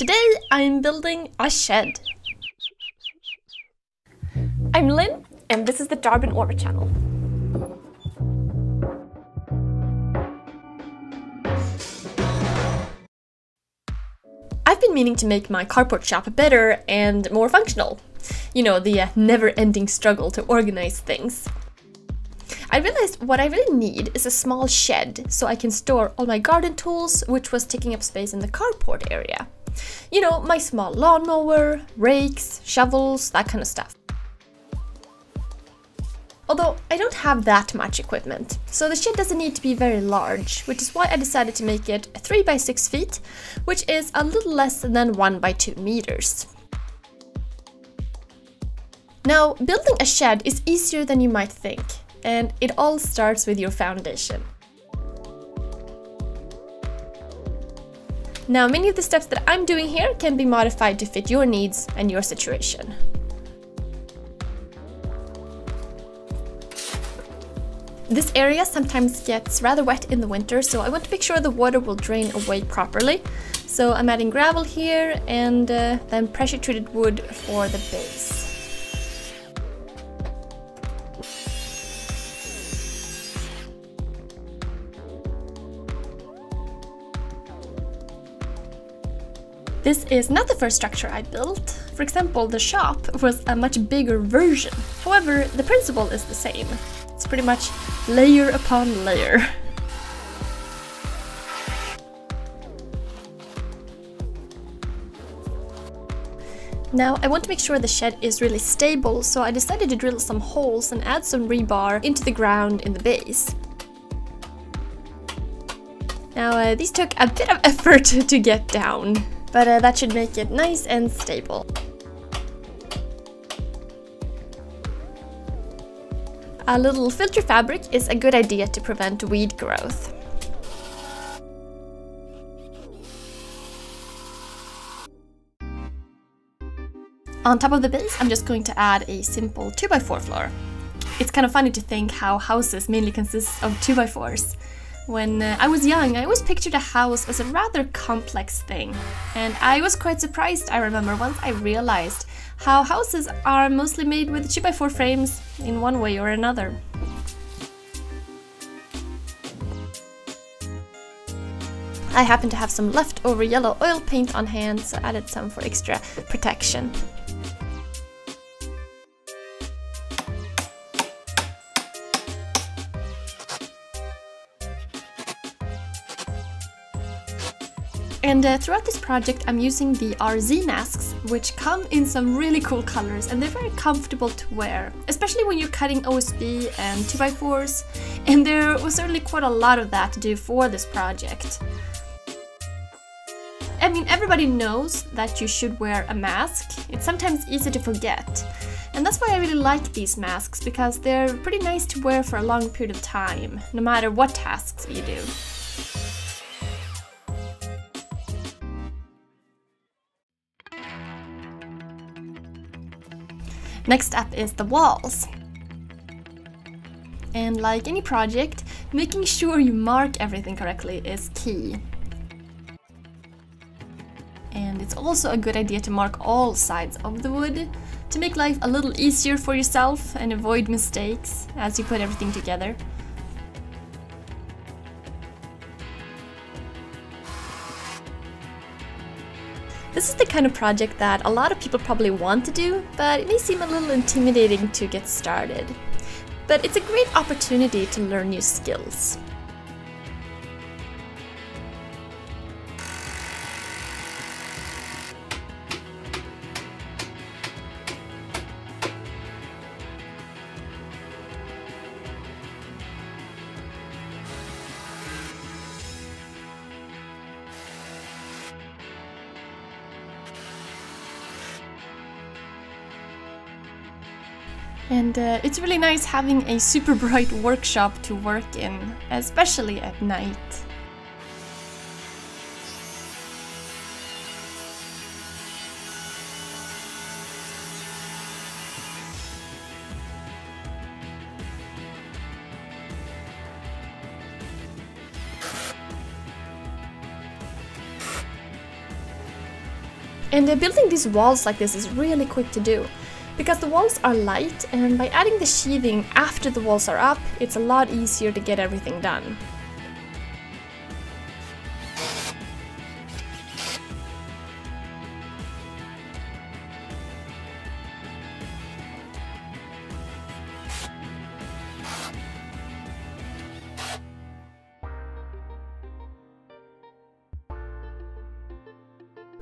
Today I'm building a shed. I'm Lynn and this is the Darwin Order channel. I've been meaning to make my carport shop better and more functional. You know, the never-ending struggle to organize things. I realized what I really need is a small shed so I can store all my garden tools, which was taking up space in the carport area. You know, my small lawnmower, rakes, shovels, that kind of stuff. Although I don't have that much equipment, so the shed doesn't need to be very large, which is why I decided to make it 3 by 6 feet, which is a little less than 1 by 2 meters. Now, building a shed is easier than you might think, and it all starts with your foundation. Now, many of the steps that I'm doing here can be modified to fit your needs and your situation. This area sometimes gets rather wet in the winter, so I want to make sure the water will drain away properly. So I'm adding gravel here and then pressure treated wood for the base. This is not the first structure I built. For example, the shop was a much bigger version. However, the principle is the same. It's pretty much layer upon layer. Now, I want to make sure the shed is really stable, so I decided to drill some holes and add some rebar into the ground in the base. Now, these took a bit of effort to get down, but that should make it nice and stable. A little filter fabric is a good idea to prevent weed growth. On top of the base, I'm just going to add a simple 2x4 floor. It's kind of funny to think how houses mainly consist of 2x4s. When I was young, I always pictured a house as a rather complex thing. And I was quite surprised, I remember, once I realized how houses are mostly made with 2x4 frames in one way or another. I happen to have some leftover yellow oil paint on hand, so I added some for extra protection. And throughout this project I'm using the RZ masks, which come in some really cool colors and they're very comfortable to wear, especially when you're cutting OSB and 2x4s, and there was certainly quite a lot of that to do for this project. I mean, everybody knows that you should wear a mask. It's sometimes easy to forget. And that's why I really like these masks, because they're pretty nice to wear for a long period of time, no matter what tasks you do. Next up is the walls. And like any project, making sure you mark everything correctly is key. And it's also a good idea to mark all sides of the wood to make life a little easier for yourself and avoid mistakes as you put everything together. This is the kind of project that a lot of people probably want to do, but it may seem a little intimidating to get started. But it's a great opportunity to learn new skills. And it's really nice having a super bright workshop to work in, especially at night. And building these walls like this is really quick to do, because the walls are light, and by adding the sheathing after the walls are up, it's a lot easier to get everything done.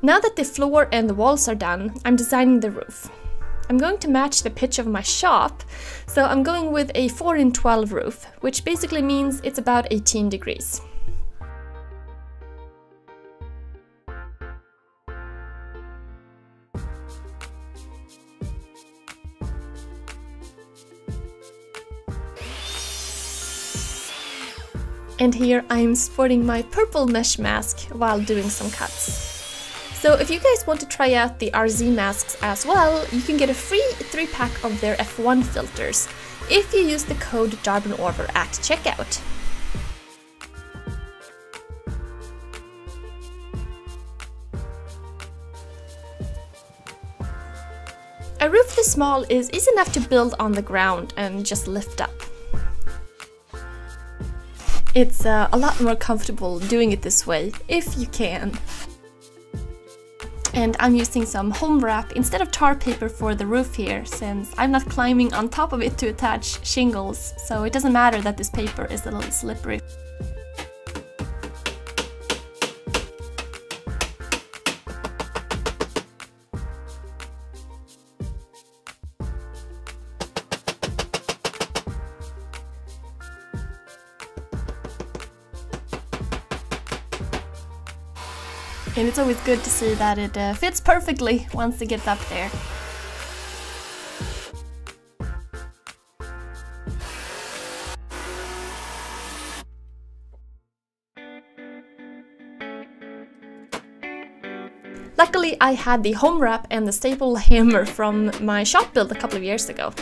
Now that the floor and the walls are done, I'm designing the roof. I'm going to match the pitch of my shop, so I'm going with a 4-in-12 roof, which basically means it's about 18 degrees. And here I'm sporting my purple mesh mask while doing some cuts. So if you guys want to try out the RZ masks as well, you can get a free 3-pack of their F1 filters if you use the code JARBENORVER at checkout. A roof this small is easy enough to build on the ground and just lift up. It's a lot more comfortable doing it this way, if you can. And I'm using some home wrap instead of tar paper for the roof here, since I'm not climbing on top of it to attach shingles, so it doesn't matter that this paper is a little slippery. And it's always good to see that it fits perfectly once it gets up there. Luckily, I had the home wrap and the staple hammer from my shop build a couple of years ago.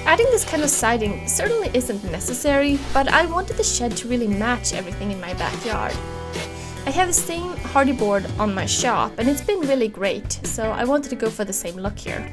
Adding this kind of siding certainly isn't necessary, but I wanted the shed to really match everything in my backyard. I have the same hardy board on my shop and it's been really great, so I wanted to go for the same look here.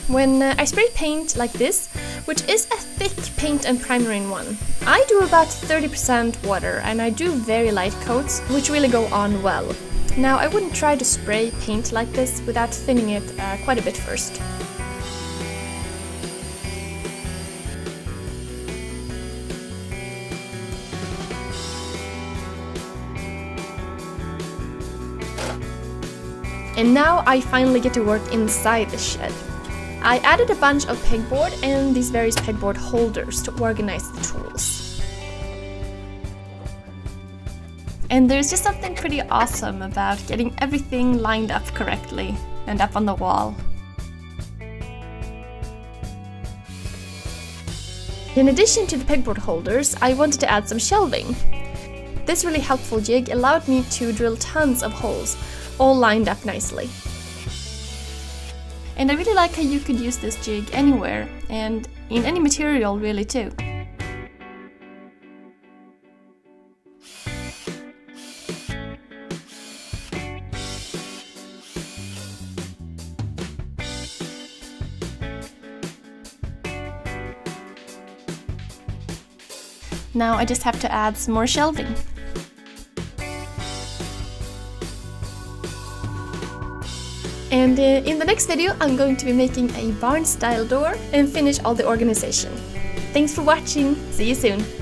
When I spray paint like this, which is a thick paint and primer in one, I do about 30% water and I do very light coats, which really go on well. Now I wouldn't try to spray paint like this without thinning it quite a bit first. And now I finally get to work inside the shed. I added a bunch of pegboard and these various pegboard holders to organize the tools. And there's just something pretty awesome about getting everything lined up correctly and up on the wall. In addition to the pegboard holders, I wanted to add some shelving. This really helpful jig allowed me to drill tons of holes, all lined up nicely. And I really like how you could use this jig anywhere, and in any material really too. Now I just have to add some more shelving. And in the next video I'm going to be making a barn style door and finish all the organization. Thanks for watching, see you soon!